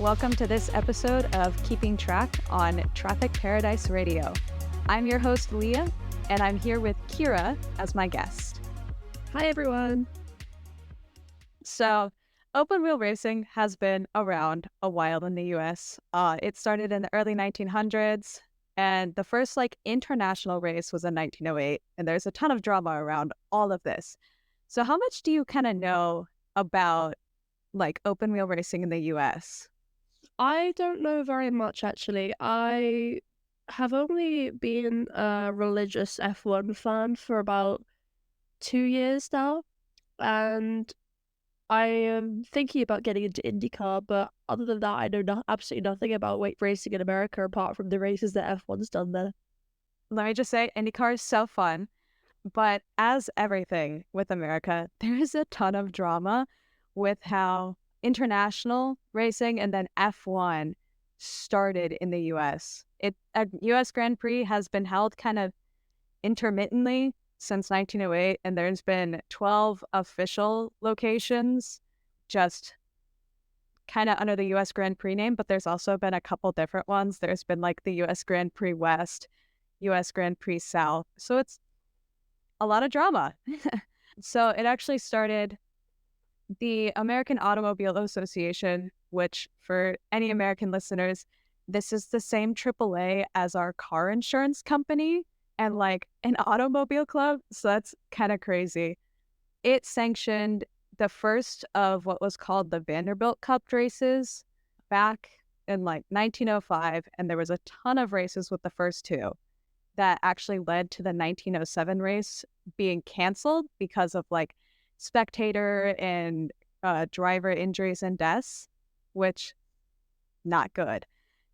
welcome to this episode of Keeping Track on Traffic Paradise Radio. I'm your host, Leah, and I'm here with Kira as my guest. Hi, everyone. So, open wheel racing has been around a while in the US. It started in the early 1900s, and the first international race was in 1908, and there's a ton of drama around all of this. So how much do you kind of know about open wheel racing in the US? I don't know very much, actually. I have only been a religious F1 fan for about 2 years now, and I am thinking about getting into IndyCar, but other than that, I know absolutely nothing about racing in America apart from the races that F1's done there. Let me just say, IndyCar is so fun, but as everything with America, there is a ton of drama with how international racing and then F1 started in the US. A US Grand Prix has been held kind of intermittently since 1908, and there's been 12 official locations just kind of under the US Grand Prix name, but there's also been a couple different ones. There's been the US Grand Prix West, US Grand Prix South. So it's a lot of drama. So it actually started the American Automobile Association, which for any American listeners, this is the same AAA as our car insurance company and an automobile club. So that's kind of crazy. It sanctioned the first of what was called the Vanderbilt Cup races back in 1905. And there was a ton of races with the first two that actually led to the 1907 race being canceled because of spectator and driver injuries and deaths, which not good.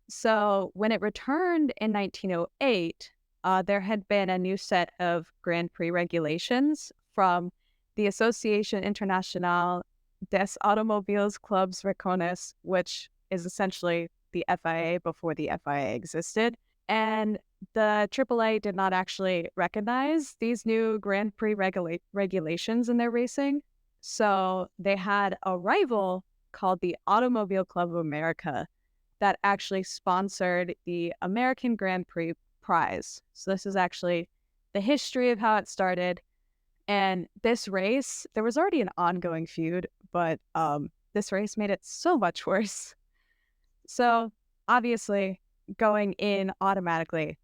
So when it returned in 1908, there had been a new set of Grand Prix regulations from the Association Internationale des Automobiles Clubs Recones, which is essentially the FIA before the FIA existed. And the AAA did not actually recognize these new Grand Prix regulations in their racing. So they had a rival called the Automobile Club of America that actually sponsored the American Grand Prix prize. So this is actually the history of how it started. And this race, there was already an ongoing feud, but this race made it so much worse. So obviously, going in automatically,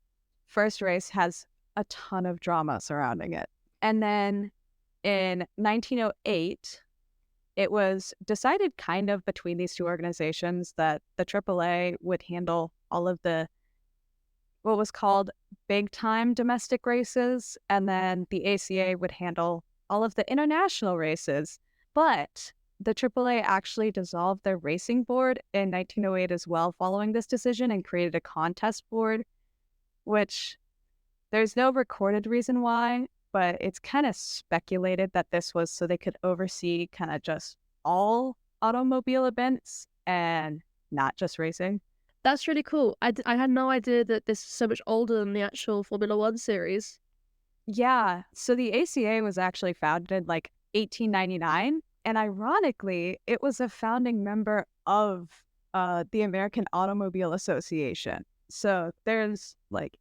first race has a ton of drama surrounding it. And then in 1908, it was decided kind of between these two organizations that the AAA would handle all of the what was called big time domestic races, and then the ACA would handle all of the international races. But the AAA actually dissolved their racing board in 1908 as well following this decision and created a contest board, which there's no recorded reason why, but it's kind of speculated that this was so they could oversee kind of just all automobile events and not just racing. That's really cool. I had no idea that this is so much older than the actual Formula One series. Yeah, so the ACA was actually founded in 1899, and ironically, it was a founding member of the American Automobile Association. So there's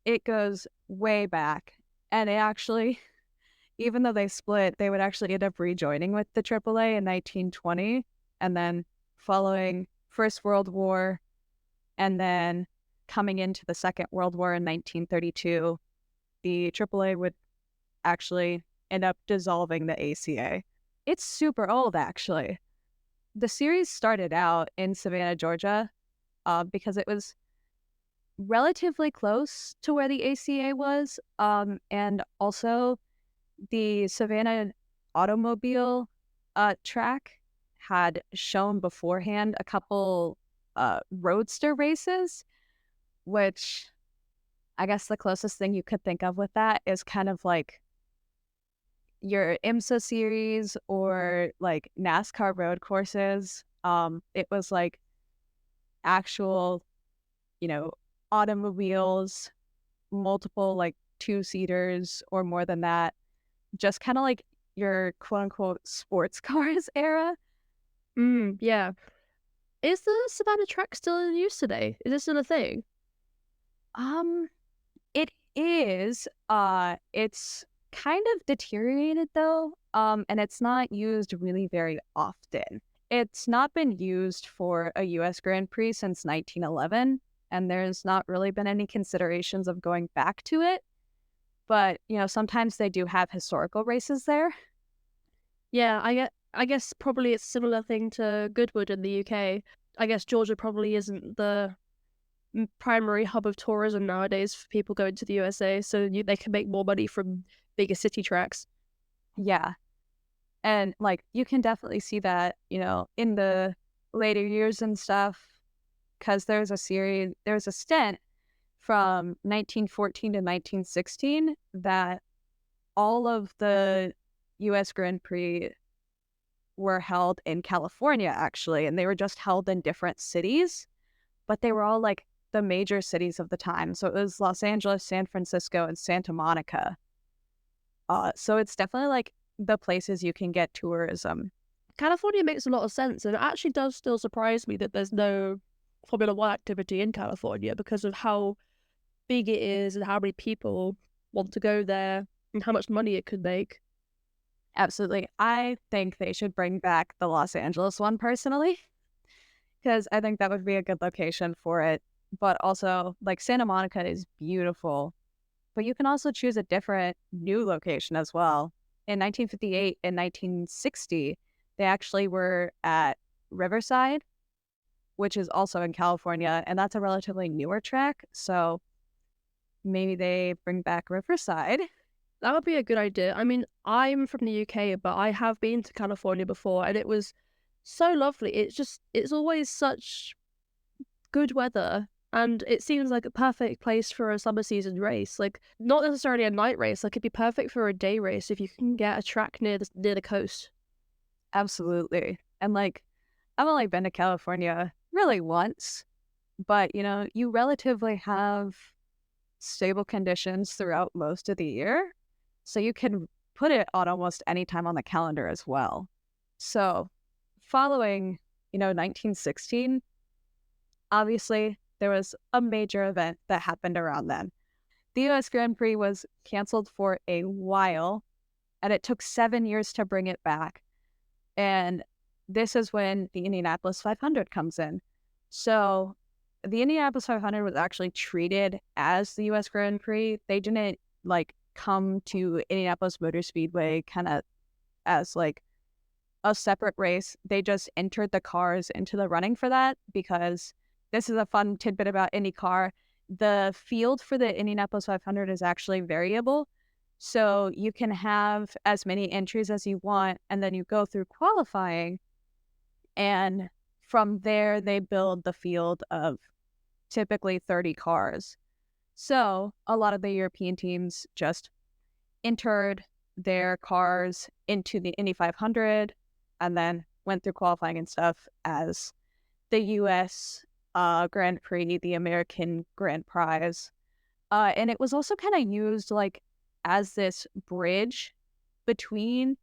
it goes way back, and it actually, even though they split, they would actually end up rejoining with the AAA in 1920, and then following First World War, and then coming into the Second World War in 1932, the AAA would actually end up dissolving the ACA. It's super old, actually. The series started out in Savannah, Georgia, because it was relatively close to where the ACA was, and also the Savannah automobile track had shown beforehand a couple roadster races, which I guess the closest thing you could think of with that is kind of your IMSA series or NASCAR road courses. It was actual, automobiles, multiple two-seaters or more than that, just kind of your quote unquote sports cars era. Yeah. Is the Savannah track still in use today? Is this still a thing? Um, it is. It's kind of deteriorated though. And it's not used really very often. It's not been used for a US Grand Prix since 1911, and there's not really been any considerations of going back to it. But, sometimes they do have historical races there. Yeah, I guess probably it's a similar thing to Goodwood in the UK. I guess Georgia probably isn't the primary hub of tourism nowadays for people going to the USA, so they can make more money from bigger city tracks. Yeah. And like you can definitely see that, in the later years and stuff, because there's a stint from 1914 to 1916 that all of the US Grand Prix were held in California, actually, and they were just held in different cities, but they were all like the major cities of the time. So it was Los Angeles, San Francisco, and Santa Monica. So it's definitely like the places you can get tourism. California makes a lot of sense, and it actually does still surprise me that there's no Formula One activity in California because of how big it is and how many people want to go there and how much money it could make. Absolutely. I think they should bring back the Los Angeles one personally, because I think that would be a good location for it. But also, like Santa Monica is beautiful, but you can also choose a different new location as well. In 1958 and 1960, they actually were at Riverside, which is also in California, and that's a relatively newer track. So maybe they bring back Riverside. That would be a good idea. I mean, I'm from the UK, but I have been to California before, and it was so lovely. It's always such good weather, and it seems like a perfect place for a summer season race. Like, not necessarily a night race, like, it'd be perfect for a day race if you can get a track near the coast. Absolutely. And like, I've only been to California really once, but you relatively have stable conditions throughout most of the year. So you can put it on almost any time on the calendar as well. So following, 1916, obviously there was a major event that happened around then. The US Grand Prix was canceled for a while, and it took 7 years to bring it back. And this is when the Indianapolis 500 comes in. So the Indianapolis 500 was actually treated as the US Grand Prix. They didn't like come to Indianapolis Motor Speedway kind of as like a separate race. They just entered the cars into the running for that, because this is a fun tidbit about IndyCar. The field for the Indianapolis 500 is actually variable. So you can have as many entries as you want, and then you go through qualifying. And from there, they build the field of typically 30 cars. So a lot of the European teams just entered their cars into the Indy 500 and then went through qualifying and stuff as the US Grand Prix, the American Grand Prize. And it was also kind of used like as this bridge between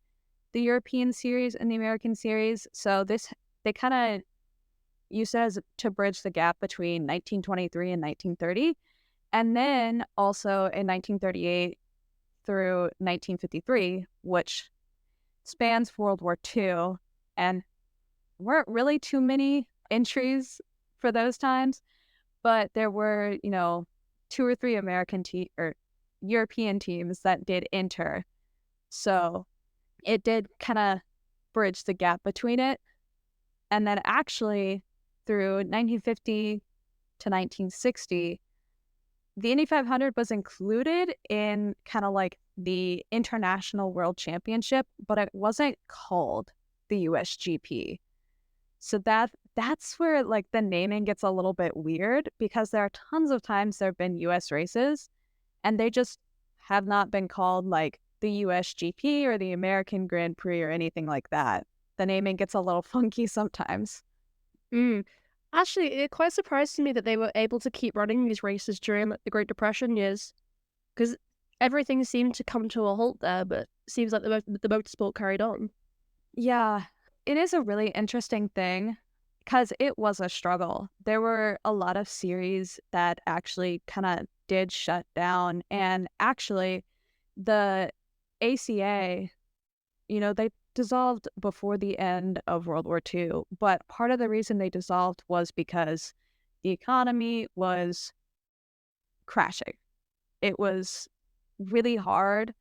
the European series and the American series. So they kind of used it as to bridge the gap between 1923 and 1930. And then also in 1938 through 1953, which spans World War II, and weren't really too many entries for those times, but there were, two or three or European teams that did enter. So it did kind of bridge the gap between it. And then actually through 1950 to 1960, the Indy 500 was included in kind of like the International World Championship, but it wasn't called the USGP. So that's where like the naming gets a little bit weird, because there are tons of times there have been US races and they just have not been called like the USGP or the American Grand Prix or anything like that. The naming gets a little funky sometimes. Mm. Actually, it quite surprised me that they were able to keep running these races during like, the Great Depression years, because everything seemed to come to a halt there, but it seems like the motorsport carried on. Yeah, it is a really interesting thing. because it was a struggle. There were a lot of series that actually kind of did shut down. And actually, the ACA, they dissolved before the end of World War II. But part of the reason they dissolved was because the economy was crashing. It was really hard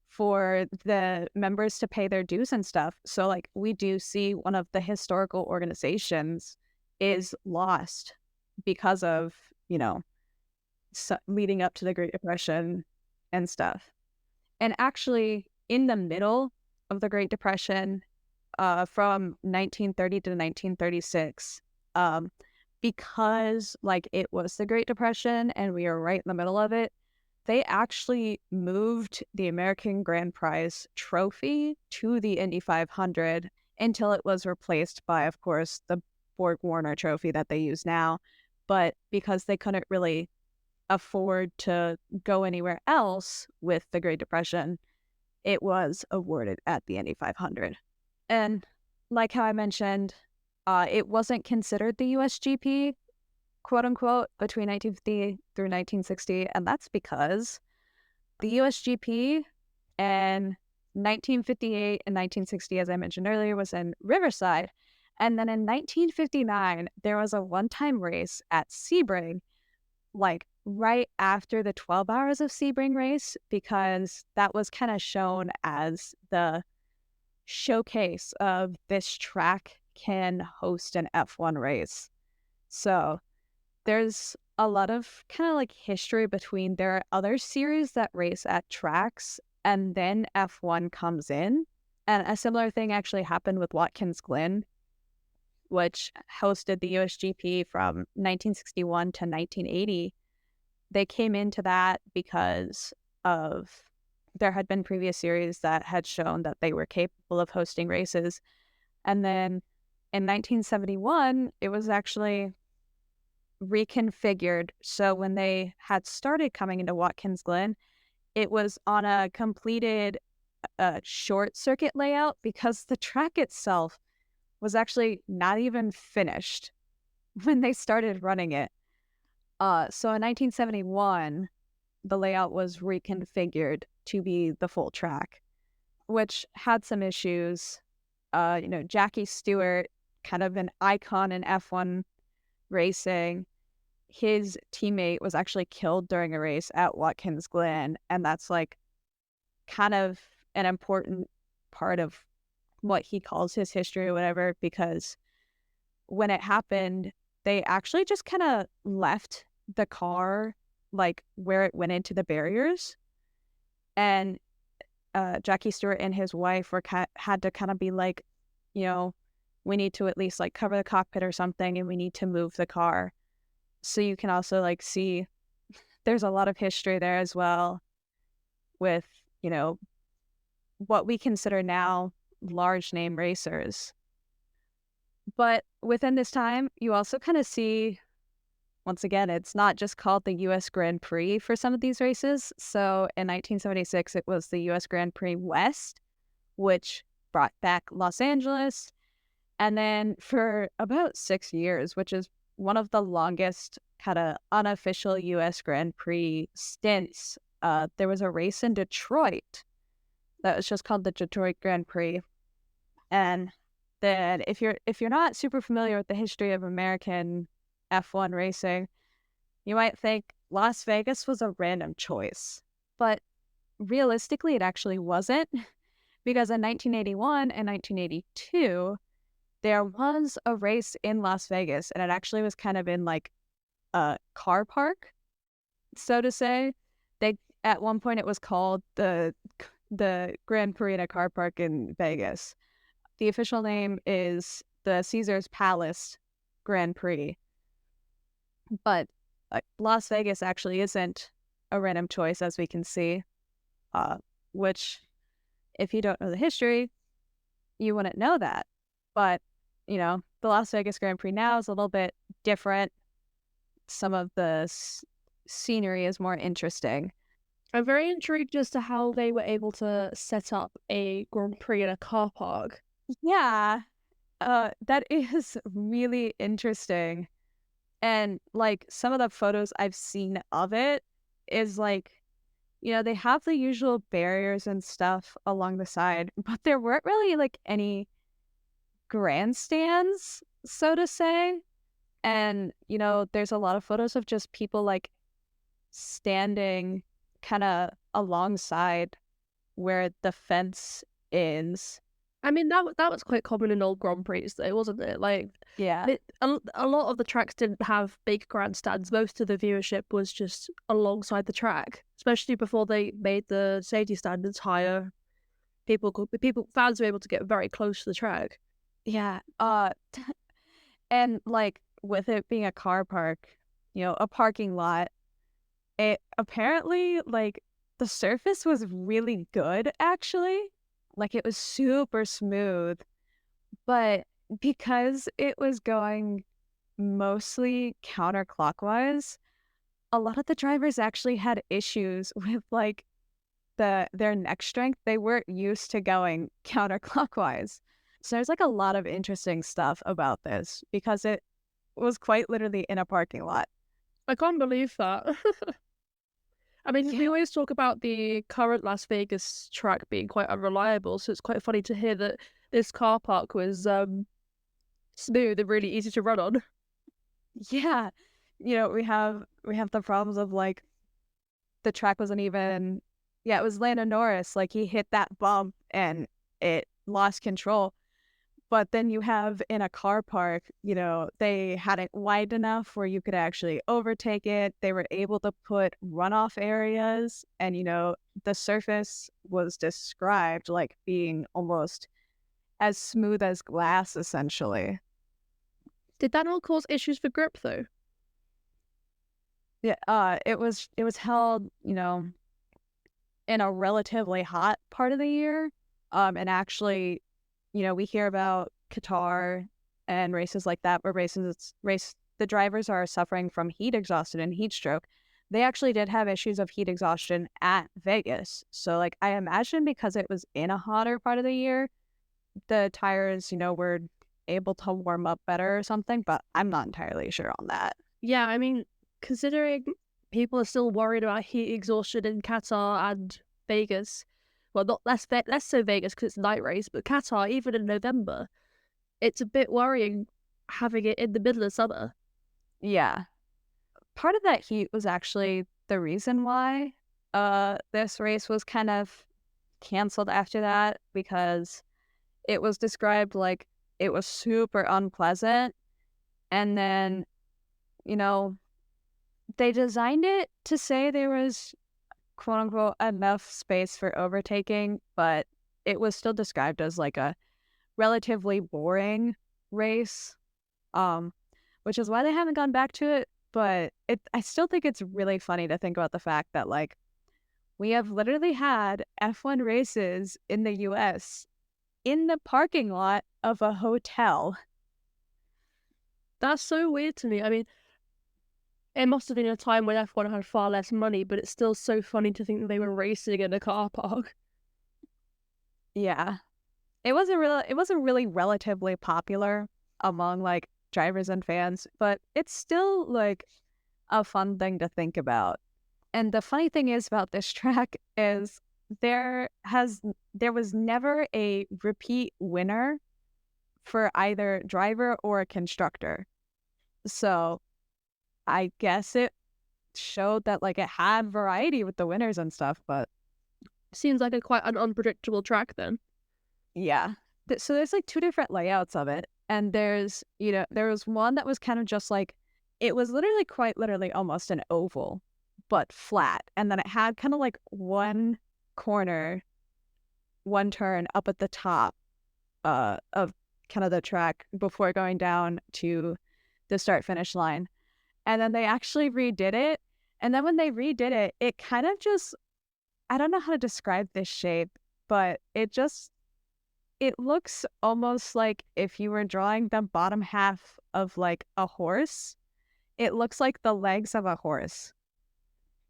for the members to pay their dues and stuff. So, like, we do see one of the historical organizations is lost because of, leading up to the Great Depression and stuff. And actually, in the middle of the Great Depression, from 1930 to 1936, um, because like it was the Great Depression and we are right in the middle of it, they actually moved the American Grand Prize trophy to the Indy 500 until it was replaced by, of course, the Borg Warner trophy that they use now. But because they couldn't really afford to go anywhere else with the Great Depression, it was awarded at the Indy 500. And like how I mentioned, it wasn't considered the USGP, quote unquote, between 1950 through 1960. And that's because the USGP in 1958 and 1960, as I mentioned earlier, was in Riverside. And then in 1959, there was a one-time race at Sebring, like right after the 12 Hours of Sebring race, because that was kind of shown as the showcase of this track can host an F1 race. So there's a lot of kind of like history between there are other series that race at tracks and then F1 comes in. And a similar thing actually happened with Watkins Glen, which hosted the USGP from 1961 to 1980. They came into that because of there had been previous series that had shown that they were capable of hosting races. And then in 1971, it was actually reconfigured. So when they had started coming into Watkins Glen, it was on a completed short circuit layout because the track itself was actually not even finished when they started running it. So in 1971, the layout was reconfigured to be the full track, which had some issues. Jackie Stewart, kind of an icon in F1 racing, his teammate was actually killed during a race at Watkins Glen. And that's like kind of an important part of what he calls his history or whatever, because when it happened, they actually just kind of left the car like where it went into the barriers. And Jackie Stewart and his wife had to kind of be like, we need to at least like cover the cockpit or something, and we need to move the car. So you can also like see there's a lot of history there as well with, what we consider now large name racers. But within this time, you also kind of see, once again, it's not just called the U.S. Grand Prix for some of these races. So in 1976, it was the U.S. Grand Prix West, which brought back Los Angeles. And then for about 6 years, which is one of the longest kind of unofficial U.S. Grand Prix stints, there was a race in Detroit that was just called the Detroit Grand Prix. And then if you're not super familiar with the history of American F1 racing, you might think Las Vegas was a random choice. But realistically, it actually wasn't, because in 1981 and 1982, there was a race in Las Vegas, and it actually was kind of in like a car park, so to say. At one point it was called the Grand Prix in a car park in Vegas. The official name is the Caesars Palace Grand Prix. But Las Vegas actually isn't a random choice, as we can see, which, if you don't know the history, you wouldn't know that. But, the Las Vegas Grand Prix now is a little bit different. Some of the scenery is more interesting. I'm very intrigued as to how they were able to set up a Grand Prix in a car park. Yeah. That is really interesting. And like some of the photos I've seen of it is like, they have the usual barriers and stuff along the side, but there weren't really like any grandstands, so to say. And, there's a lot of photos of just people like standing kind of alongside where the fence is. I mean, that was quite common in old Grand Prix, though, wasn't it? Like, Yeah. a lot of the tracks didn't have big grandstands. Most of the viewership was just alongside the track, especially before they made the safety standards higher. Fans were able to get very close to the track. Yeah. And like with it being a car park, a parking lot, it apparently like the surface was really good actually. Like it was super smooth, but because it was going mostly counterclockwise, a lot of the drivers actually had issues with like their neck strength. They weren't used to going counterclockwise. So there's like a lot of interesting stuff about this because it was quite literally in a parking lot. I can't believe that. I mean, we Yeah. always talk about the current Las Vegas track being quite unreliable, so it's quite funny to hear that this car park was smooth and really easy to run on. Yeah. We have the problems of like the track wasn't even, yeah, it was Lando Norris. Like he hit that bump and it lost control. But then you have in a car park, they had it wide enough where you could actually overtake it. They were able to put runoff areas, and, the surface was described like being almost as smooth as glass, essentially. Did that not cause issues for grip, though? Yeah, it was held, in a relatively hot part of the year. And actually, we hear about Qatar and races like that where the drivers are suffering from heat exhaustion and heat stroke. They actually did have issues of heat exhaustion at Vegas. So like I imagine because it was in a hotter part of the year, the tires, were able to warm up better or something, but I'm not entirely sure on that. Yeah, I mean, considering people are still worried about heat exhaustion in Qatar and Vegas, well, not less so Vegas because it's a night race, but Qatar, even in November, it's a bit worrying having it in the middle of summer. Yeah. Part of that heat was actually the reason why this race was kind of canceled after that because it was described like it was super unpleasant. And then, you know, they designed it to say there was quote unquote enough space for overtaking, but it was still described as like a relatively boring race. Um, which is why they haven't gone back to it. But I still think it's really funny to think about the fact that like we have literally had F1 races in the US in the parking lot of a hotel. That's so weird to me. I mean, it must have been a time when F1 had far less money, but it's still so funny to think that they were racing in a car park. Yeah. It wasn't really relatively popular among like drivers and fans, but it's still like a fun thing to think about. And the funny thing is about this track is there was never a repeat winner for either driver or constructor. So I guess it showed that like it had variety with the winners and stuff, but Seems like a quite an unpredictable track then. yeah. So there's like two different layouts of it. And there was one that was kind of just like, it was literally quite literally almost an oval, but flat. And then it had kind of like one corner, one turn up at the top of kind of the track before going down to the start finish line. And then they actually redid it. And then when they redid it, it kind of just, I don't know how to describe this shape, but it looks almost like if you were drawing the bottom half of like a horse, it looks like the legs of a horse.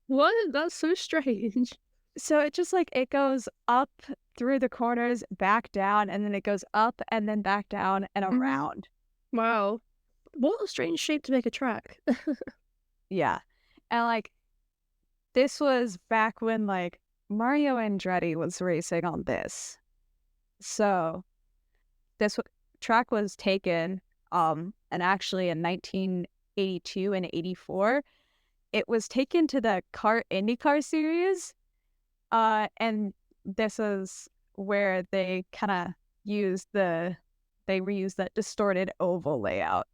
What? That's so strange. So it just like it goes up through the corners, back down, and then it goes up and then back down and Mhm. around. Wow. What a strange shape to make a track. Yeah. And like this was back when like Mario Andretti was racing on this. So this track was taken and actually in 1982 and 84 it was taken to the IndyCar series. And this is where they kind of use they reuse that distorted oval layout.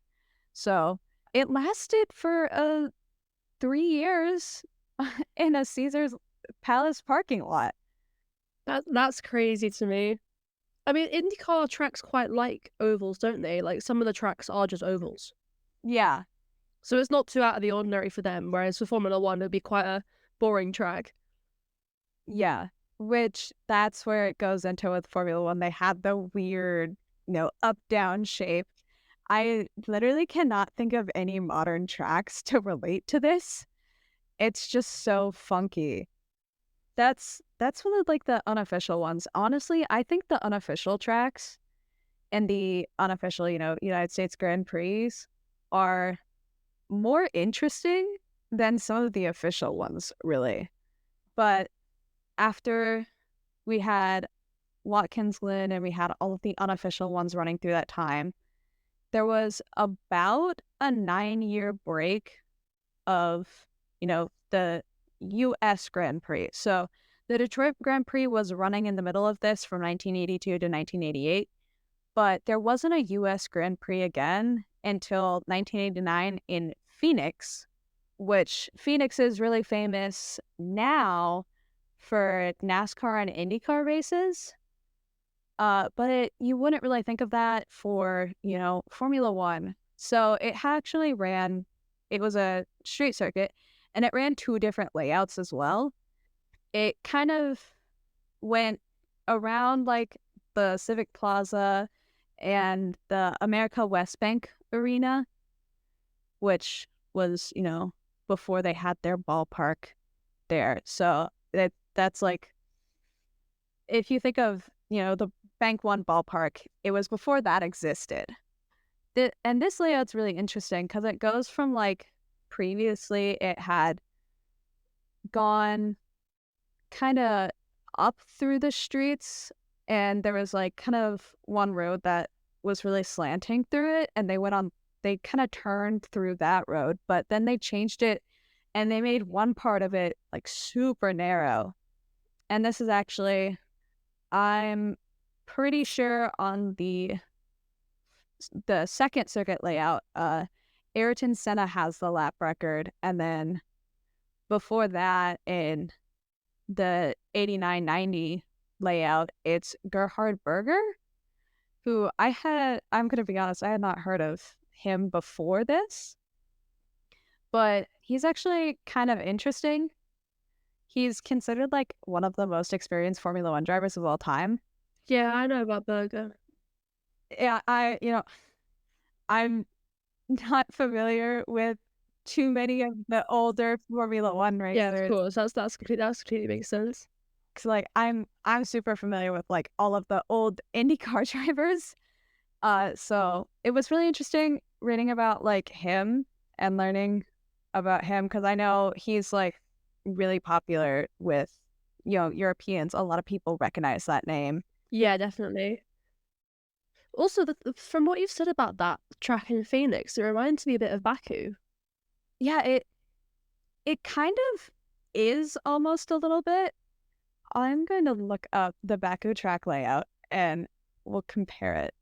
So it lasted for 3 years in a Caesar's Palace parking lot. That's crazy to me. I mean, IndyCar tracks quite like ovals, don't they? Like, some of the tracks are just ovals. Yeah, So it's not too out of the ordinary for them, whereas for Formula One, it'd be quite a boring track. yeah. Which that's where it goes into with Formula One. They have the weird, up down shape. I literally cannot think of any modern tracks to relate to this. It's just so funky. That's one of like the unofficial ones. Honestly, I think the unofficial tracks and the unofficial, United States Grand Prix are more interesting than some of the official ones, really. But after we had Watkins Glen and we had all of the unofficial ones running through that time, there was about a 9-year break of, the US Grand Prix. So the Detroit Grand Prix was running in the middle of this from 1982 to 1988, but there wasn't a US Grand Prix again until 1989 in Phoenix, which Phoenix is really famous now for NASCAR and IndyCar races. But you wouldn't really think of that for, Formula One. So it actually ran, it was a street circuit and it ran two different layouts as well. It kind of went around like the Civic Plaza and the America West Bank Arena, which was, before they had their ballpark there. So that's like, if you think of, the Bank One ballpark, it was before that existed. And this layout's really interesting because it goes from like previously it had gone kind of up through the streets and there was like kind of one road that was really slanting through it and they kind of turned through that road, but then they changed it and they made one part of it like super narrow. And this is actually, I'm pretty sure on the second circuit layout, Ayrton Senna has the lap record, and then before that, in the 89-90 layout, it's Gerhard Berger, who I'm going to be honest, I had not heard of him before this, but he's actually kind of interesting. He's considered like one of the most experienced Formula One drivers of all time. Yeah, I know about Burger. Yeah, I'm not familiar with too many of the older Formula One Yeah, of racers. course. That's completely makes sense. 'Cause like I'm super familiar with like all of the old IndyCar drivers. So it was really interesting reading about like him and learning about him because I know he's like really popular with Europeans. A lot of people recognize that name. Yeah, definitely. Also, from what you've said about that track in Phoenix, it reminds me a bit of Baku. Yeah, it kind of is almost a little bit. I'm going to look up the Baku track layout and we'll compare it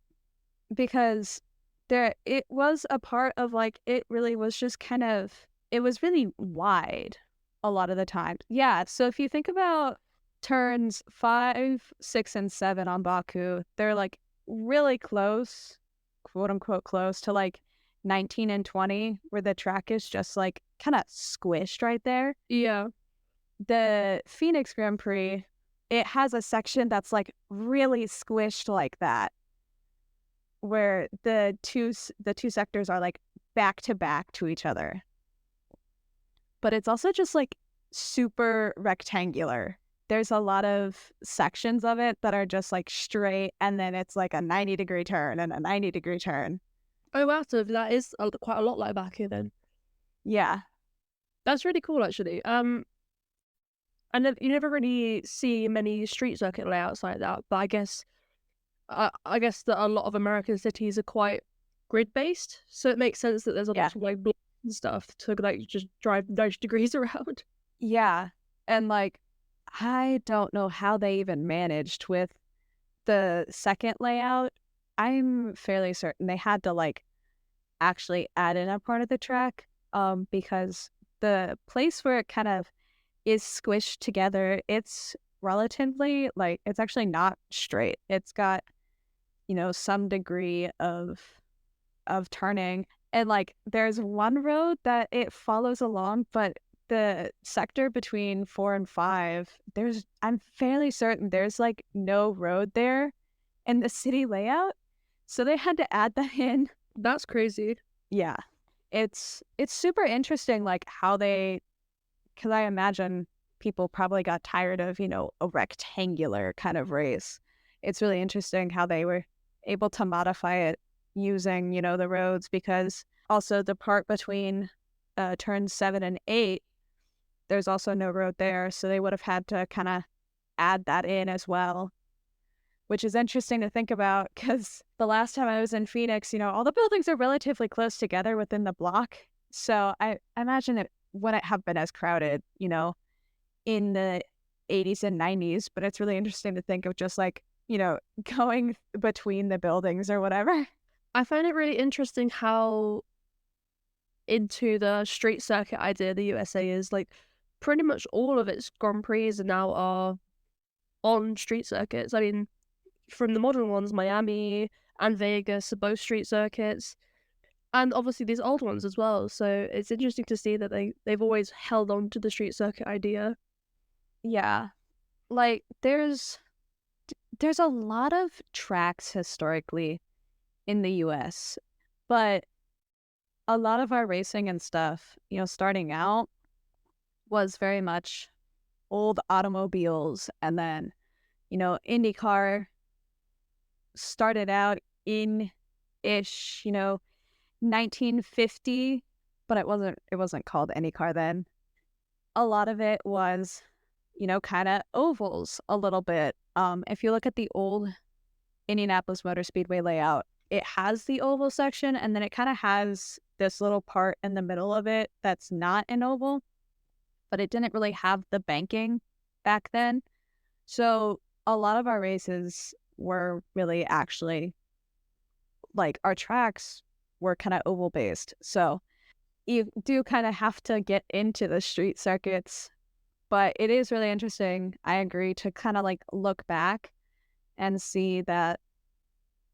because it was a part of like it really was just kind of it was really wide a lot of the time. Yeah, so if you think about turns 5, 6, and 7 on Baku, they're like really close, quote unquote close to like 19 and 20 where the track is just like kind of squished right there. Yeah. The Phoenix Grand Prix, it has a section that's like really squished like that, where the two sectors are like back to back to each other. But it's also just like super rectangular. there's a lot of sections of it that are just like straight, and then it's like a 90-degree turn and a 90-degree turn. Oh wow, so that is quite a lot like back here then. Yeah. That's really cool actually. You never really see many street circuit layouts like that, but I guess that a lot of American cities are quite grid based, so it makes sense that there's a Yeah. lot of like blocks and stuff to like just drive 90 degrees around. Yeah. And like, I don't know how they even managed with the second layout. I'm fairly certain they had to like actually add in a part of the track, because the place where it kind of is squished together, it's relatively like it's actually not straight. It's got, some degree of turning. And like there's one road that it follows along, but the sector between 4 and 5, I'm fairly certain there's like no road there in the city layout. So they had to add that in. That's crazy. Yeah. It's super interesting like how they, because I imagine people probably got tired of, a rectangular kind of race. It's really interesting how they were able to modify it using, the roads, because also the part between turns 7 and 8, there's also no road there. So they would have had to kind of add that in as well, which is interesting to think about because the last time I was in Phoenix, all the buildings are relatively close together within the block. So I imagine it wouldn't have been as crowded, in the 80s and 90s, but it's really interesting to think of just like, going between the buildings or whatever. I find it really interesting how into the street circuit idea the USA is. Like, pretty much all of its Grand Prix now are on street circuits. I mean, from the modern ones, Miami and Vegas are both street circuits, and obviously these old ones as well. So it's interesting to see that they've always held on to the street circuit idea. Yeah. Like there's a lot of tracks historically in the US, but a lot of our racing and stuff, starting out was very much old automobiles, and then, IndyCar started out in ish, 1950, but it wasn't called IndyCar then. A lot of it was, kind of ovals a little bit. If you look at the old Indianapolis Motor Speedway layout, it has the oval section, and then it kind of has this little part in the middle of it that's not an oval, but it didn't really have the banking back then. So a lot of our races were really actually like our tracks were kind of oval based. So you do kind of have to get into the street circuits, but it is really interesting. I agree, to kind of like look back and see that,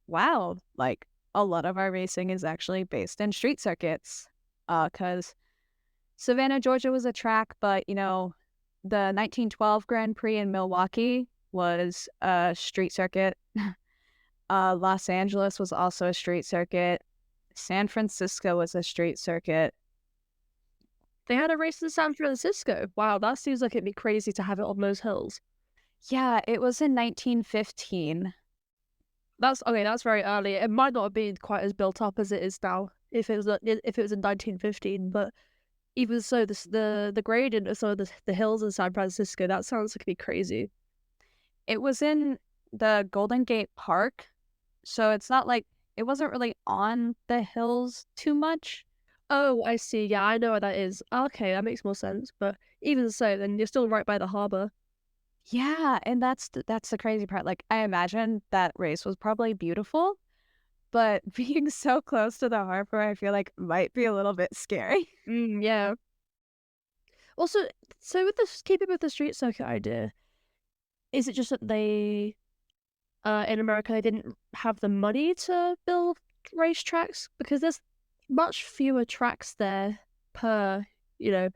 wow, like a lot of our racing is actually based in street circuits. Because Savannah, Georgia was a track, but the 1912 Grand Prix in Milwaukee was a street circuit. Los Angeles was also a street circuit. San Francisco was a street circuit. They had a race in San Francisco. Wow, that seems like it'd be crazy to have it on those hills. Yeah, it was in 1915. That's okay. That's very early. It might not have been quite as built up as it is now. If it was in 1915, but even so, the gradient of some of the hills in San Francisco, that sounds like it'd be crazy. It was in the Golden Gate Park, so it's not like it wasn't really on the hills too much. Oh, I see. Yeah, I know what that is. Okay, that makes more sense. But even so, then you're still right by the harbor. Yeah, and that's the crazy part. Like I imagine that race was probably beautiful, but being so close to the harbor, I feel like might be a little bit scary. Yeah. Also, so with this, keeping with the street circuit idea, is it just that they, in America, they didn't have the money to build racetracks? Because there's much fewer tracks there per, you know,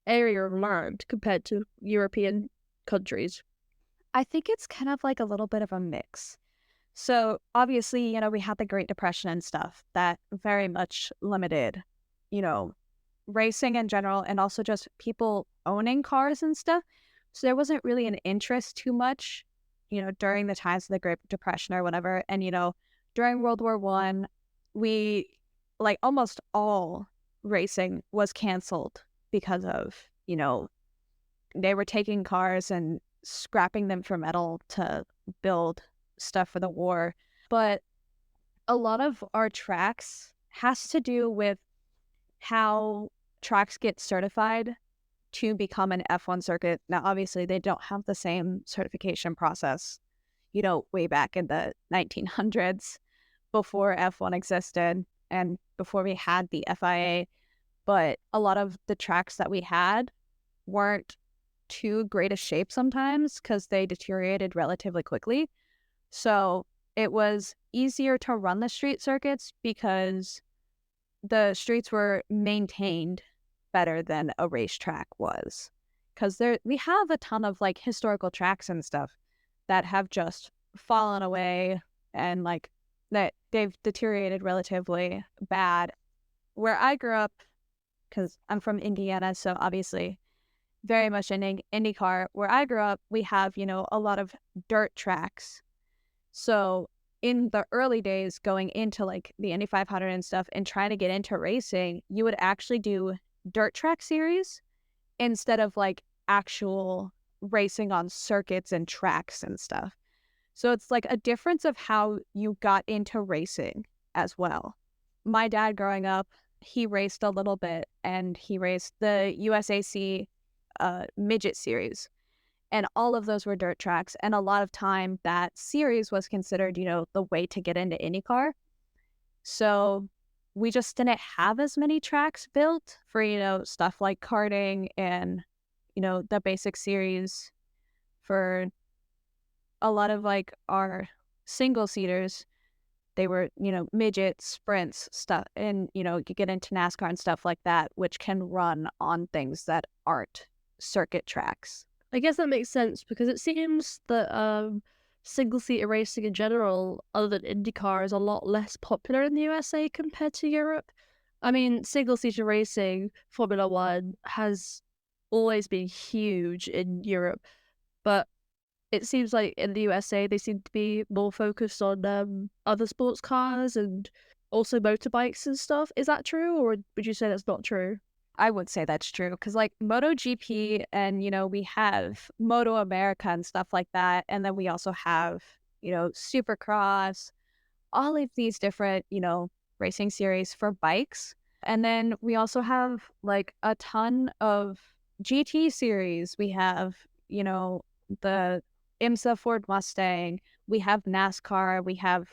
area of land compared to European countries. I think it's kind of like a little bit of a mix. So obviously, we had the Great Depression and stuff that very much limited, you know, racing in general, and also just people owning cars and stuff. So there wasn't really an interest too much, during the times of the Great Depression or whatever. And, during World War One, we like almost all racing was canceled because of, they were taking cars and scrapping them for metal to build stuff for the war. But a lot of our tracks has to do with how tracks get certified to become an F1 circuit. Now, obviously, they don't have the same certification process, way back in the 1900s before F1 existed and before we had the FIA. But a lot of the tracks that we had weren't too great a shape sometimes because they deteriorated relatively quickly. So it was easier to run the street circuits because the streets were maintained better than a racetrack was. Because we have a ton of like historical tracks and stuff that have just fallen away and like that they've deteriorated relatively bad. Where I grew up, because I'm from Indiana, so obviously very much in IndyCar. Where I grew up, we have, a lot of dirt tracks. So in the early days, going into like the Indy 500 and stuff and trying to get into racing, you would actually do dirt track series instead of like actual racing on circuits and tracks and stuff. So it's like a difference of how you got into racing as well. My dad growing up, he raced a little bit and he raced the USAC midget series. And all of those were dirt tracks. And a lot of time that series was considered, the way to get into IndyCar. So we just didn't have as many tracks built for, stuff like karting and, the basic series for a lot of like our single seaters. They were, midgets, sprints, stuff. And, you get into NASCAR and stuff like that, which can run on things that aren't circuit tracks. I guess that makes sense because it seems that single-seater racing in general, other than IndyCar, is a lot less popular in the USA compared to Europe. I mean, single-seater racing, Formula One, has always been huge in Europe, but it seems like in the USA they seem to be more focused on other sports cars and also motorbikes and stuff. Is that true, or would you say that's not true? I would say that's true because like MotoGP and, we have Moto America and stuff like that. And then we also have, Supercross, all of these different, racing series for bikes. And then we also have like a ton of GT series. We have, the IMSA Ford Mustang. We have NASCAR. We have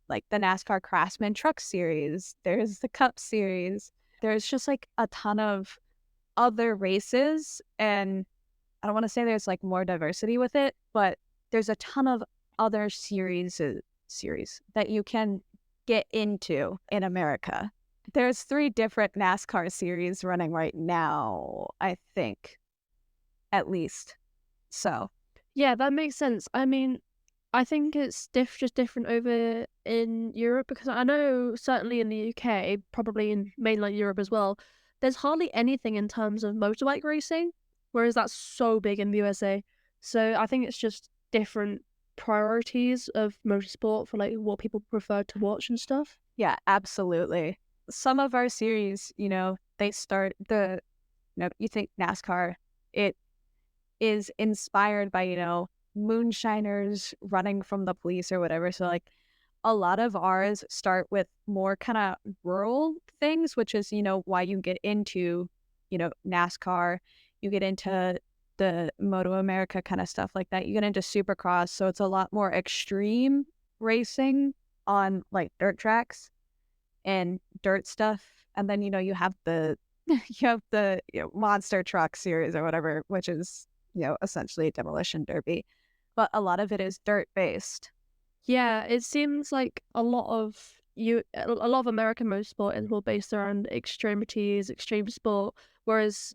like the NASCAR Craftsman Truck Series. There's the Cup Series. There's just like a ton of other races, and I don't want to say there's like more diversity with it, but there's a ton of other series that you can get into in America. There's 3 different NASCAR series running right now, I think, at least. So Yeah, that makes sense. I mean, I think it's just different over in Europe because I know certainly in the UK, probably in mainland Europe as well, there's hardly anything in terms of motorbike racing, whereas that's so big in the USA. So I think it's just different priorities of motorsport for like what people prefer to watch and stuff. yeah, absolutely. Some of our series, they start you think NASCAR, it is inspired by, moonshiners running from the police or whatever. So like a lot of ours start with more kind of rural things, which is, why you get into, NASCAR, you get into the Moto America kind of stuff like that. You get into Supercross. So it's a lot more extreme racing on like dirt tracks and dirt stuff. And then, you have the monster truck series or whatever, which is, essentially a demolition derby. But a lot of it is dirt based. Yeah, it seems like a lot of American motorsport is more based around extremities, extreme sport, whereas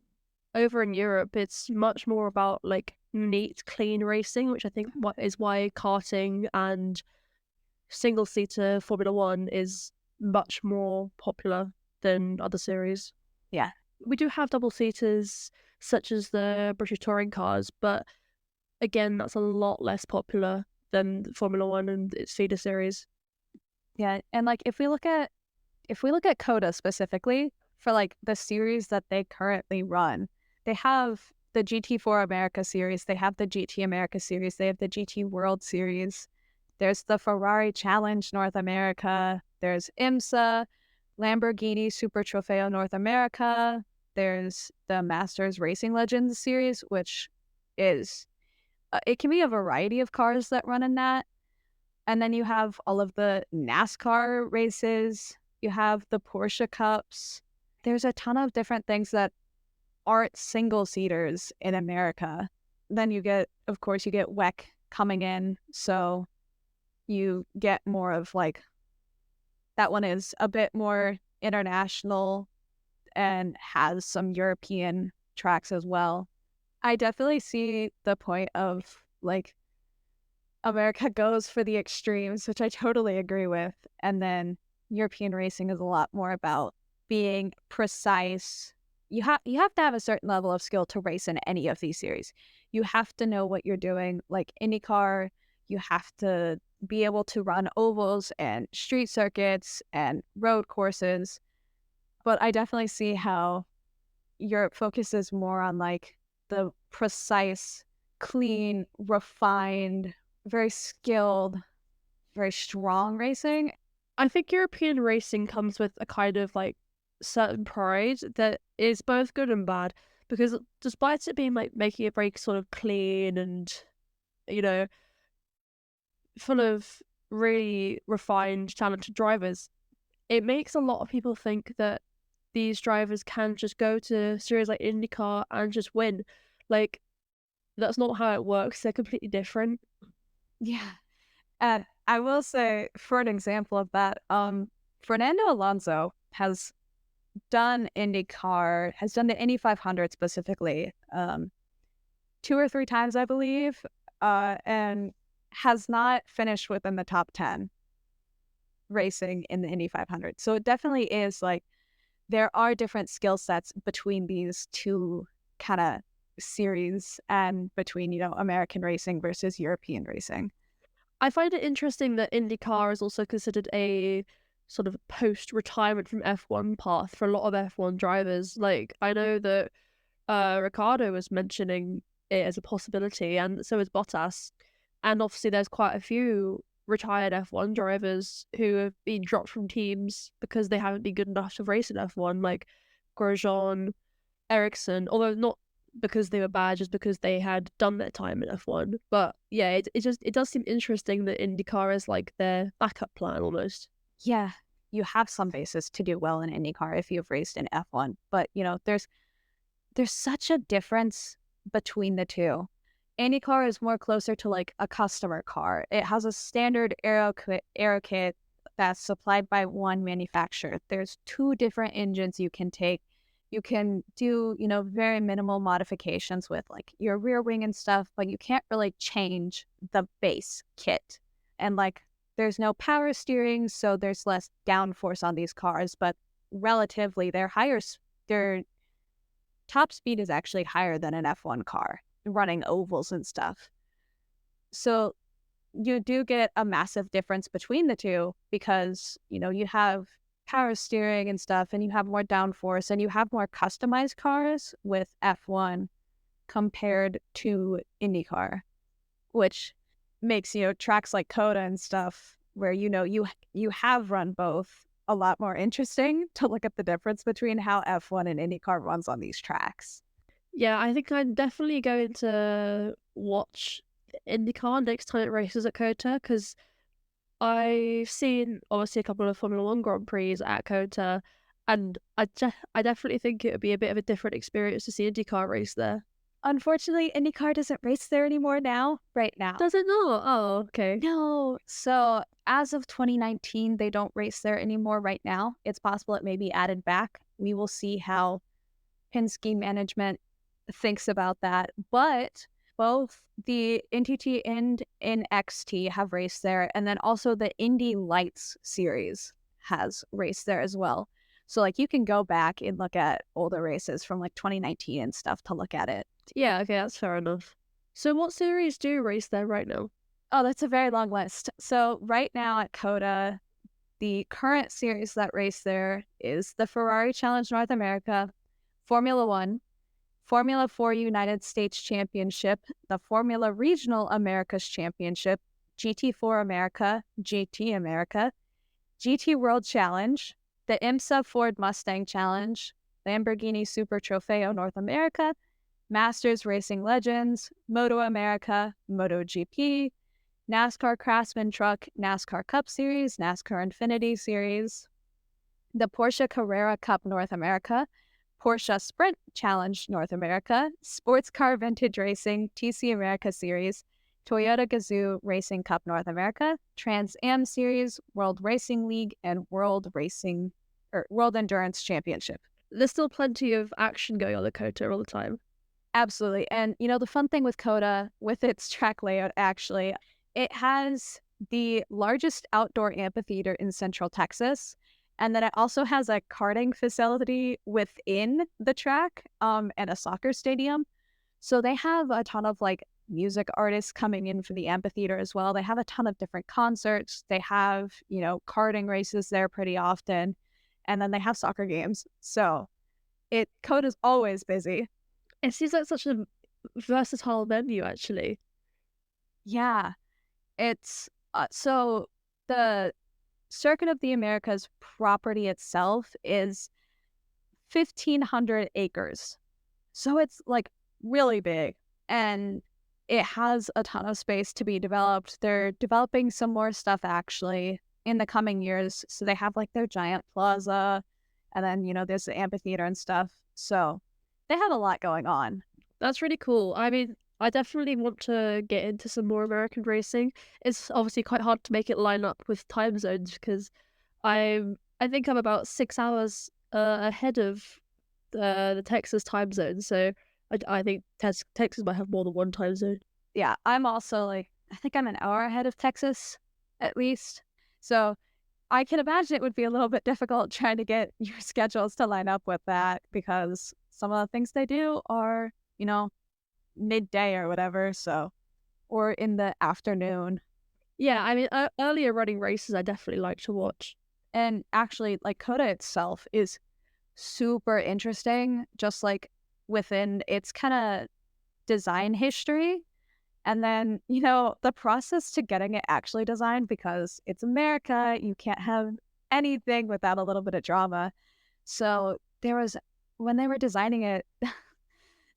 over in Europe it's much more about like neat, clean racing, which I think is why karting and single seater Formula One is much more popular than other series. Yeah, We do have double seaters such as the British touring cars, but again, that's a lot less popular than Formula One and its feeder series. Yeah, and like if we look at COTA specifically for like the series that they currently run, they have the GT4 America series, they have the GT America series, they have the GT World series. There's the Ferrari Challenge North America, there's IMSA, Lamborghini Super Trofeo North America, there's the Masters Racing Legends series, which is it can be a variety of cars that run in that. And then you have all of the NASCAR races, you have the Porsche Cups. There's a ton of different things that aren't single seaters in America. Then of course, you get WEC coming in. So you get more of like, that one is a bit more international and has some European tracks as well. I definitely see the point of like America goes for the extremes, which I totally agree with. And then European racing is a lot more about being precise. You have to have a certain level of skill to race in any of these series. You have to know what you're doing. Like IndyCar, you have to be able to run ovals and street circuits and road courses. But I definitely see how Europe focuses more on like the precise, clean, refined, very skilled, very strong racing. I think European racing comes with a kind of like certain pride that is both good and bad because despite it being like making it very sort of clean and, you know, full of really refined, talented drivers, it makes a lot of people think that these drivers can just go to series like IndyCar and just win. Like, that's not how it works. They're completely different. Yeah. And I will say, for an example of that, Fernando Alonso has done the Indy 500 specifically, 2 or 3 times, I believe, and has not finished within the top 10 racing in the Indy 500. So it definitely is like there are different skill sets between these two kind of series and between, American racing versus European racing. I find it interesting that IndyCar is also considered a sort of post-retirement from F1 path for a lot of F1 drivers. Like, I know that Ricardo was mentioning it as a possibility, and so is Bottas. And obviously, there's quite a few retired F1 drivers who have been dropped from teams because they haven't been good enough to race in F1, like Grosjean, Ericsson, although not because they were bad, just because they had done their time in F1. But yeah, it does seem interesting that IndyCar is like their backup plan almost. Yeah, you have some basis to do well in IndyCar if you've raced in F1, but there's such a difference between the two. IndyCar is more closer to like a customer car. It has a standard aero kit that's supplied by one manufacturer. There's two different engines you can take. You can do, very minimal modifications with like your rear wing and stuff, but you can't really change the base kit. And like there's no power steering, so there's less downforce on these cars, but relatively their top speed is actually higher than an F1 car running ovals and stuff. So you do get a massive difference between the two because, you have power steering and stuff and you have more downforce and you have more customized cars with F1 compared to IndyCar, which makes, tracks like COTA and stuff where, you have run both a lot more interesting to look at the difference between how F1 and IndyCar runs on these tracks. Yeah, I think I'm definitely going to watch IndyCar next time it races at COTA because I've seen obviously a couple of Formula One Grand Prix at COTA, and I definitely think it would be a bit of a different experience to see IndyCar race there. Unfortunately, IndyCar doesn't race there anymore right now. Does it not? Oh, okay. No. So as of 2019, they don't race there anymore right now. It's possible it may be added back. We will see how Penske management thinks about that. But both the NTT and NXT have raced there. And then also the Indy Lights series has raced there as well. So like you can go back and look at older races from like 2019 and stuff to look at it. Yeah, okay, that's fair enough. So what series do you race there right now? Oh, that's a very long list. So right now at COTA, the current series that race there is the Ferrari Challenge North America, Formula One, Formula 4 United States Championship, the Formula Regional Americas Championship, GT4 America, GT America, GT World Challenge, the IMSA Ford Mustang Challenge, Lamborghini Super Trofeo North America, Masters Racing Legends, Moto America, MotoGP, NASCAR Craftsman Truck, NASCAR Cup Series, NASCAR Infinity Series, the Porsche Carrera Cup North America, Porsche Sprint Challenge North America, Sports Car Vintage Racing, TC America Series, Toyota Gazoo Racing Cup North America, Trans Am Series, World Racing League, and World Endurance Championship. There's still plenty of action going on at COTA all the time. Absolutely. And the fun thing with COTA, with its track layout, actually, it has the largest outdoor amphitheater in Central Texas. And then it also has a karting facility within the track, and a soccer stadium. So they have a ton of like music artists coming in for the amphitheater as well. They have a ton of different concerts. They have, karting races there pretty often. And then they have soccer games. So COTA's always busy. It seems like such a versatile venue, actually. Yeah. It's so the Circuit of the Americas property itself is 1,500 acres. So it's like really big, and it has a ton of space to be developed. They're developing some more stuff actually in the coming years. So they have like their giant plaza, and then, there's the amphitheater and stuff. So they have a lot going on. That's really cool. I mean, I definitely want to get into some more American racing. It's obviously quite hard to make it line up with time zones because I think I'm about 6 hours ahead of the Texas time zone. So I think Texas might have more than one time zone. Yeah, I'm also like, I think I'm an hour ahead of Texas at least. So I can imagine it would be a little bit difficult trying to get your schedules to line up with that because some of the things they do are, midday or whatever. So, or in the afternoon. Yeah, I mean, earlier running races I definitely like to watch. And actually, like COTA itself is super interesting, just like within its kind of design history. And then, the process to getting it actually designed, because it's America, you can't have anything without a little bit of drama. So when they were designing it,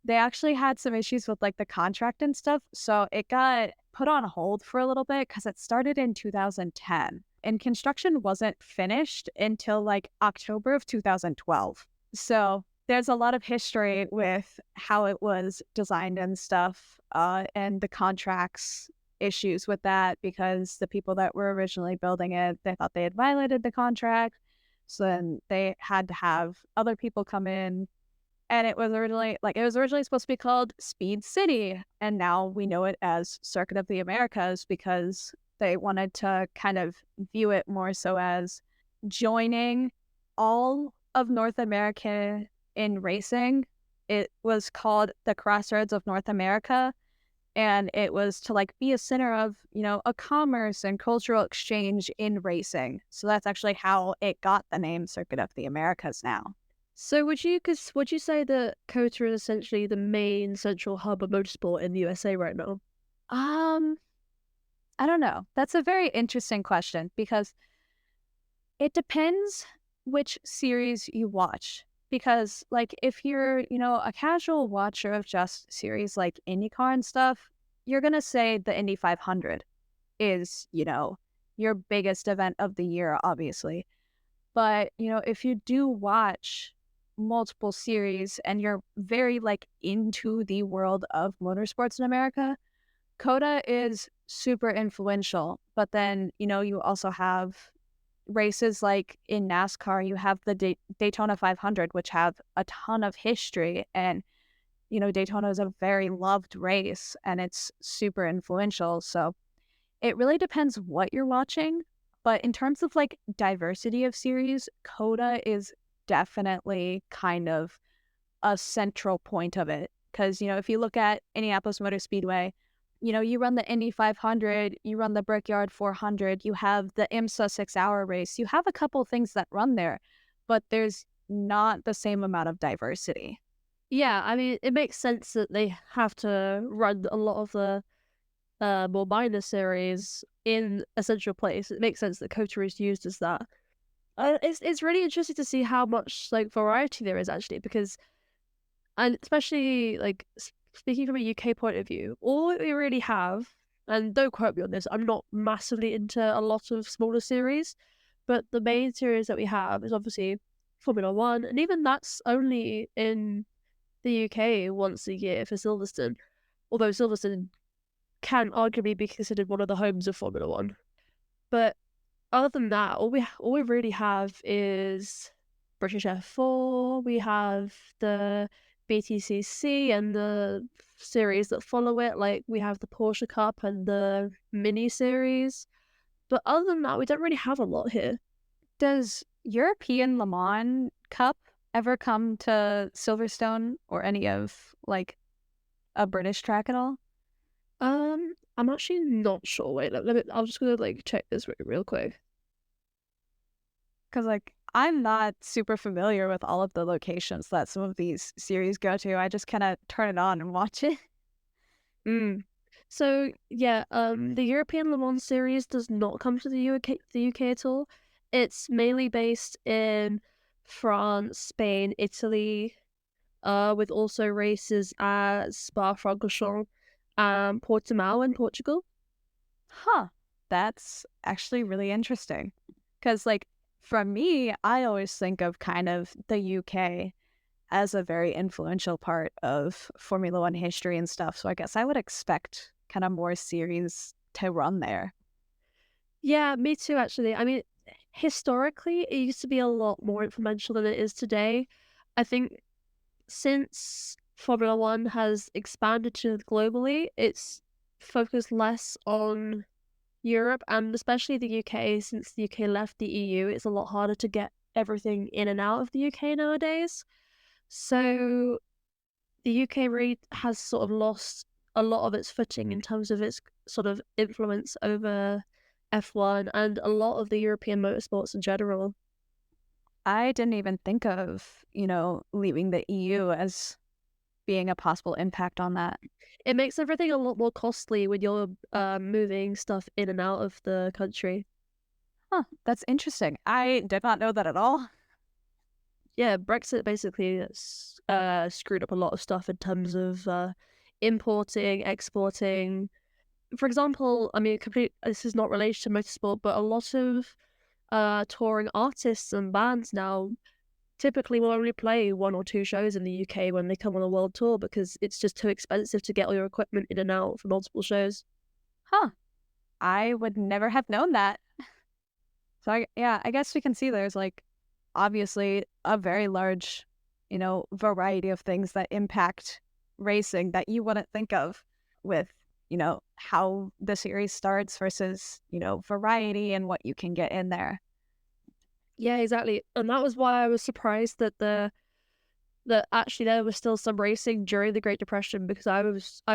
they actually had some issues with like the contract and stuff. So it got put on hold for a little bit because it started in 2010 and construction wasn't finished until like October of 2012. So there's a lot of history with how it was designed and stuff, and the contracts issues with that, because the people that were originally building it, they thought they had violated the contract. So then they had to have other people come in, and it was originally supposed to be called Speed City, and now we know it as Circuit of the Americas because they wanted to kind of view it more so as joining all of North America in racing. It was called the Crossroads of North America, and it was to like be a center of, a commerce and cultural exchange in racing. So that's actually how it got the name Circuit of the Americas now. So would you say that COTA is essentially the main central hub of motorsport in the USA right now? Um, I don't know. That's a very interesting question because it depends which series you watch. Because, like, if you're, a casual watcher of just series like IndyCar and stuff, you're going to say the Indy 500 is, your biggest event of the year, obviously. But, if you do watch multiple series and you're very, like, into the world of motorsports in America, COTA is super influential. But then, you also have races like in NASCAR, you have the Daytona 500, which have a ton of history. And, Daytona is a very loved race and it's super influential. So it really depends what you're watching. But in terms of like diversity of series, COTA is definitely kind of a central point of it. Because, if you look at Indianapolis Motor Speedway, you run the Indy 500, you run the Brickyard 400, you have the IMSA 6 hour race, you have a couple things that run there, but there's not the same amount of diversity. Yeah, I mean, it makes sense that they have to run a lot of the more minor series in a central place. It makes sense that COTA is used as that. It's really interesting to see how much like variety there is actually, because and especially like speaking from a UK point of view, all we really have, and don't quote me on this, I'm not massively into a lot of smaller series, but the main series that we have is obviously Formula One, and even that's only in the UK once a year for Silverstone, although Silverstone can arguably be considered one of the homes of Formula One. But other than that, all we really have is British F4. We have the BTCC and the series that follow it. Like we have the Porsche Cup and the mini series. But other than that, we don't really have a lot here. Does European Le Mans Cup ever come to Silverstone or any of like a British track at all? I'm actually not sure. Wait, let me. I'm just gonna like check this real quick. Because I'm not super familiar with all of the locations that some of these series go to. I just kind of turn it on and watch it. Mm. So yeah, the European Le Mans series does not come to the UK at all. It's mainly based in France, Spain, Italy, with also races at Spa-Francorchamps, Portimao in Portugal. Huh. That's actually really interesting. Because, for me, I always think of kind of the UK as a very influential part of Formula One history and stuff. So I guess I would expect kind of more series to run there. Yeah, me too, actually. I mean, historically, it used to be a lot more influential than it is today. I think since Formula One has expanded to globally, it's focused less on Europe and especially the UK. Since the UK left the EU, it's a lot harder to get everything in and out of the UK nowadays. So the UK really has sort of lost a lot of its footing in terms of its sort of influence over F1 and a lot of the European motorsports in general. I didn't even think of, leaving the EU as being a possible impact on that. It makes everything a lot more costly when you're moving stuff in and out of the country. Huh, that's interesting. I did not know that at all. Yeah, Brexit basically screwed up a lot of stuff in terms of importing, exporting. For example, I mean, this is not related to motorsport, but a lot of touring artists and bands now typically will only play one or two shows in the UK when they come on a world tour because it's just too expensive to get all your equipment in and out for multiple shows. Huh, I would never have known that. So yeah, I guess we can see there's obviously a very large, variety of things that impact racing that you wouldn't think of with, how the series starts versus, variety and what you can get in there. Yeah, exactly. And that was why I was surprised that that actually there was still some racing during the Great Depression because I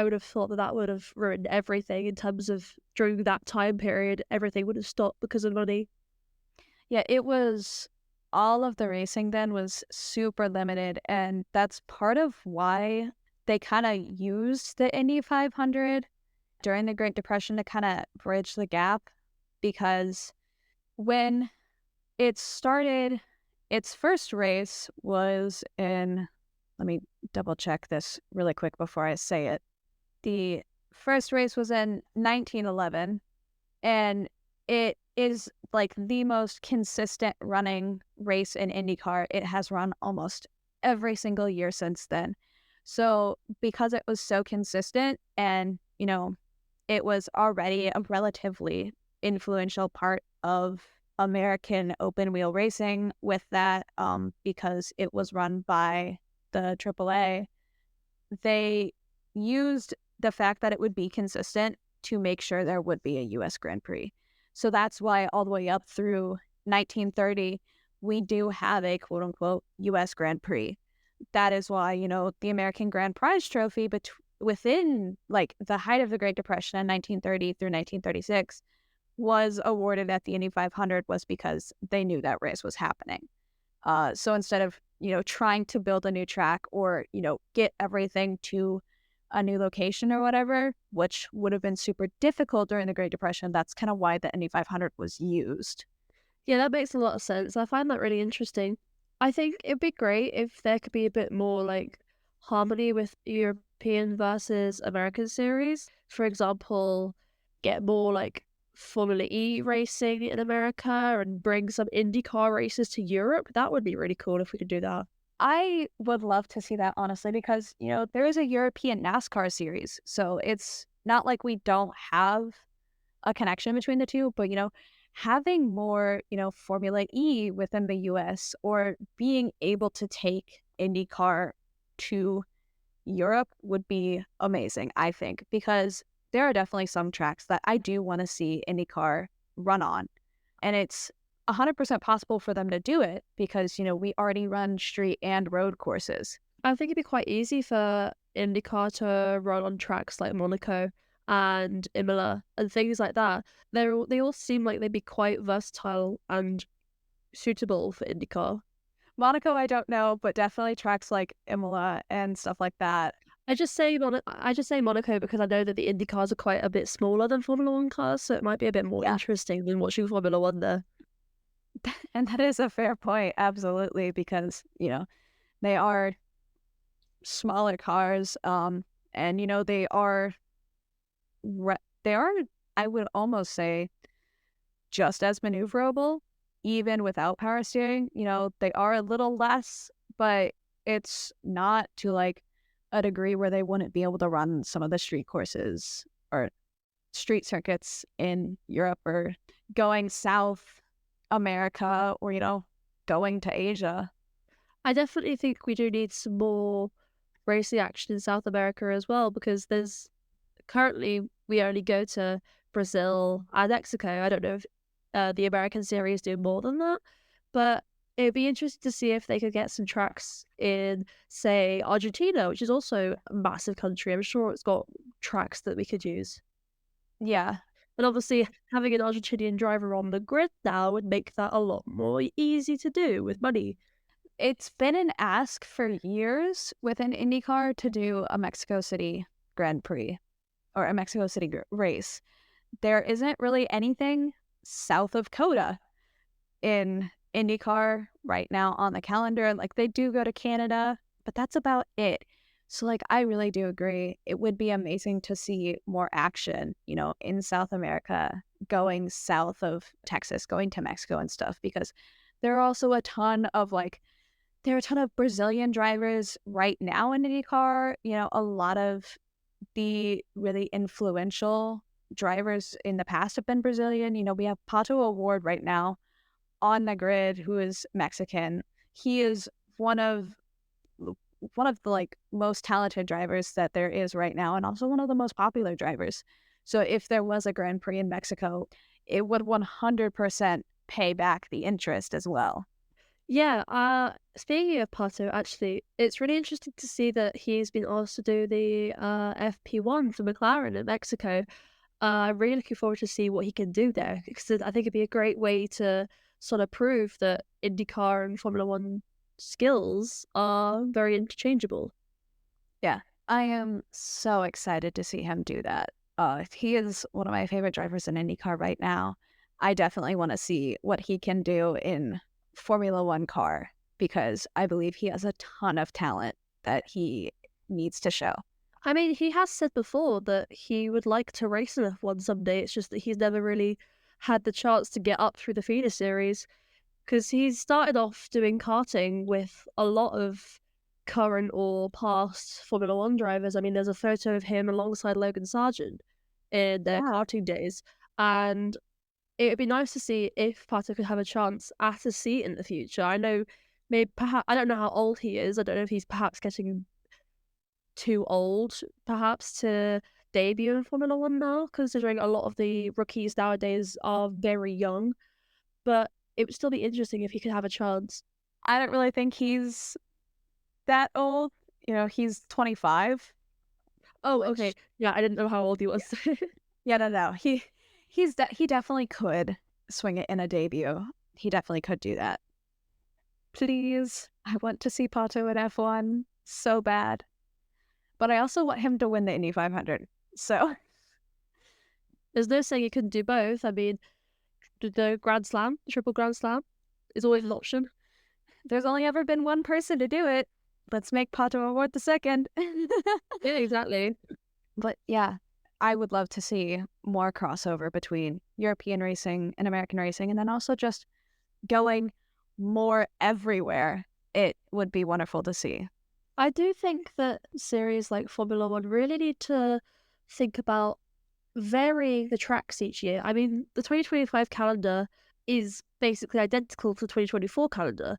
would have thought that that would have ruined everything in terms of during that time period everything would have stopped because of money. Yeah, it was all of the racing then was super limited. And that's part of why they kind of used the Indy 500 during the Great Depression to kind of bridge the gap because when it started, its first race was in, let me double check this really quick before I say it. The first race was in 1911, and it is the most consistent running race in IndyCar. It has run almost every single year since then. So because it was so consistent and, it was already a relatively influential part of American open wheel racing with that, because it was run by the AAA, they used the fact that it would be consistent to make sure there would be a US Grand Prix. So that's why all the way up through 1930, we do have a quote unquote US Grand Prix. That is why, the American Grand Prize trophy within like the height of the Great Depression in 1930 through 1936 was awarded at the Indy 500 was because they knew that race was happening. So instead of, trying to build a new track or, get everything to a new location or whatever, which would have been super difficult during the Great Depression, that's kind of why the Indy 500 was used. Yeah, that makes a lot of sense. I find that really interesting. I think it'd be great if there could be a bit more like harmony with European versus American series. For example, get more like Formula E racing in America and bring some IndyCar races to Europe. That would be really cool if we could do that. I would love to see that honestly because, there is a European NASCAR series. So it's not like we don't have a connection between the two, but having more, Formula E within the US or being able to take IndyCar to Europe would be amazing, I think, because there are definitely some tracks that I do want to see IndyCar run on. And it's 100% possible for them to do it because, we already run street and road courses. I think it'd be quite easy for IndyCar to run on tracks like Monaco and Imola and things like that. They all seem like they'd be quite versatile and suitable for IndyCar. Monaco, I don't know, but definitely tracks like Imola and stuff like that. I just say Monaco because I know that the Indy cars are quite a bit smaller than Formula One cars, so it might be a bit more Yeah. interesting than watching Formula One there. And that is a fair point, absolutely, because, they are smaller cars, and they are, I would almost say, just as maneuverable, even without power steering. They are a little less, but it's not to like a degree where they wouldn't be able to run some of the street courses or street circuits in Europe or going South America or, going to Asia. I definitely think we do need some more racing action in South America as well because there's currently we only go to Brazil and Mexico. I don't know if the American series do more than that, but it'd be interesting to see if they could get some tracks in, say, Argentina, which is also a massive country. I'm sure it's got tracks that we could use. Yeah. And obviously, having an Argentinian driver on the grid now would make that a lot more easy to do with money. It's been an ask for years within IndyCar to do a Mexico City Grand Prix or a Mexico City race. There isn't really anything south of COTA in IndyCar right now on the calendar. Like they do go to Canada, but that's about it. So like I really do agree. It would be amazing to see more action, in South America, going south of Texas, going to Mexico and stuff, because there are also there are a ton of Brazilian drivers right now in IndyCar. A lot of the really influential drivers in the past have been Brazilian. We have Pato Award right now on the grid who is Mexican. He is one of the like most talented drivers that there is right now and also one of the most popular drivers. So if there was a Grand Prix in Mexico, it would 100% pay back the interest as well. Yeah, speaking of Pato, actually, it's really interesting to see that he's been asked to do the FP1 for McLaren in Mexico. I'm really looking forward to see what he can do there because I think it'd be a great way to sort of prove that IndyCar and Formula One skills are very interchangeable. Yeah, I am so excited to see him do that. He is one of my favorite drivers in IndyCar right now. I definitely want to see what he can do in Formula One car because I believe he has a ton of talent that he needs to show. I mean, he has said before that he would like to race in F1 someday. It's just that he's never really had the chance to get up through the feeder series because he started off doing karting with a lot of current or past Formula One drivers. I mean, there's a photo of him alongside Logan Sargent in their Yeah. karting days, and it would be nice to see if Pato could have a chance at a seat in the future. I know, maybe perhaps I don't know how old he is. I don't know if he's perhaps getting too old, perhaps, to debut in Formula One now, considering a lot of the rookies nowadays are very young. But it would still be interesting if he could have a chance. I don't really think he's that old. You know, he's 25. Oh, okay. Which, Yeah, I didn't know how old he was. yeah, no. He definitely could swing it in a debut. He definitely could do that. Please, I want to see Pato in F1 so bad. But I also want him to win the Indy 500. So There's no saying he couldn't do both. I mean, the Grand Slam, the Triple Grand Slam, is always an option. there's only ever been one person to do it. Let's make Pato Award the second. Yeah, exactly. But yeah, I would love to see more crossover between European racing and American racing, and then also just going more everywhere. It would be wonderful to see. I do think that series like Formula One really need to think about varying the tracks each year. I mean, the 2025 calendar is basically identical to the 2024 calendar.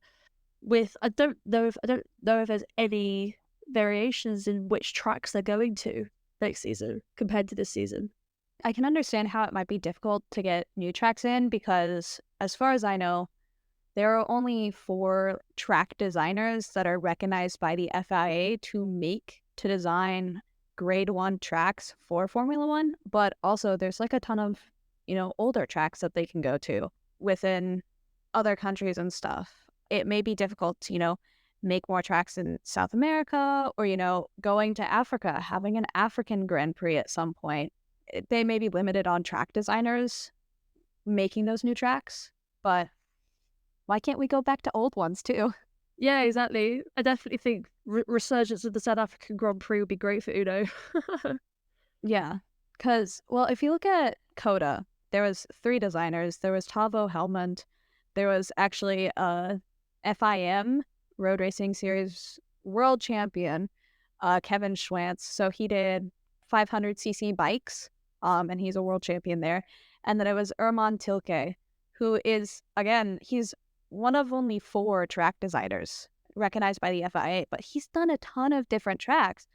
With I don't know if there's any variations in which tracks they're going to next season compared to this season. I can understand how it might be difficult to get new tracks in because, as far as I know, there are only 4 track designers that are recognized by the FIA to design grade 1 tracks for Formula One. But also there's like a ton of, older tracks that they can go to within other countries and stuff. It may be difficult to, make more tracks in South America or, going to Africa, having an African Grand Prix at some point. They may be limited on track designers making those new tracks, but why can't we go back to old ones too? Yeah, exactly. I definitely think resurgence of the South African Grand Prix would be great for Uno. Yeah, because, well, if you look at COTA, there was 3 designers. There was Tavo Helmond. There was actually a FIM Road Racing Series world champion, Kevin Schwantz. So he did 500cc bikes, and he's a world champion there. And then it was Erman Tilke, who is, again, he's one of only 4 track designers recognized by the FIA, but he's done a ton of different tracks.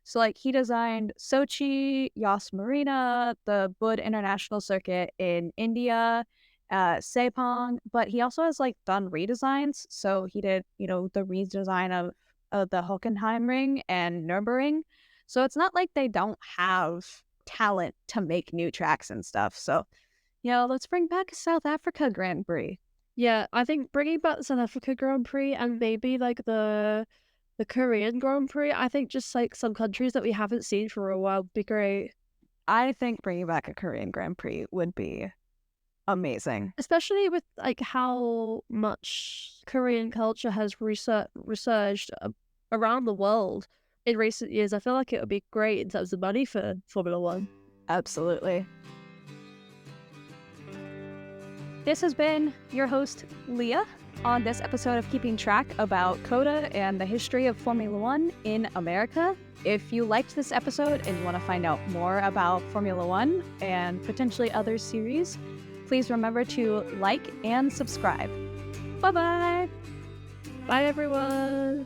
So, like, he designed Sochi, Yas Marina, the Bud International Circuit in India, Sepang, but he also has, like, done redesigns. So he did, the redesign of the Hockenheim Ring and Nürburgring. So it's not like they don't have talent to make new tracks and stuff. So, let's bring back a South Africa Grand Prix. Yeah, I think bringing back the South Africa Grand Prix and maybe like the Korean Grand Prix, I think just like some countries that we haven't seen for a while would be great. I think bringing back a Korean Grand Prix would be amazing. Especially with like how much Korean culture has resurged around the world in recent years. I feel like it would be great in terms of money for Formula One. Absolutely. This has been your host, Leah, on this episode of Keeping Track about COTA and the history of Formula One in America. If you liked this episode and you want to find out more about Formula One and potentially other series, please remember to like and subscribe. Bye-bye! Bye, everyone!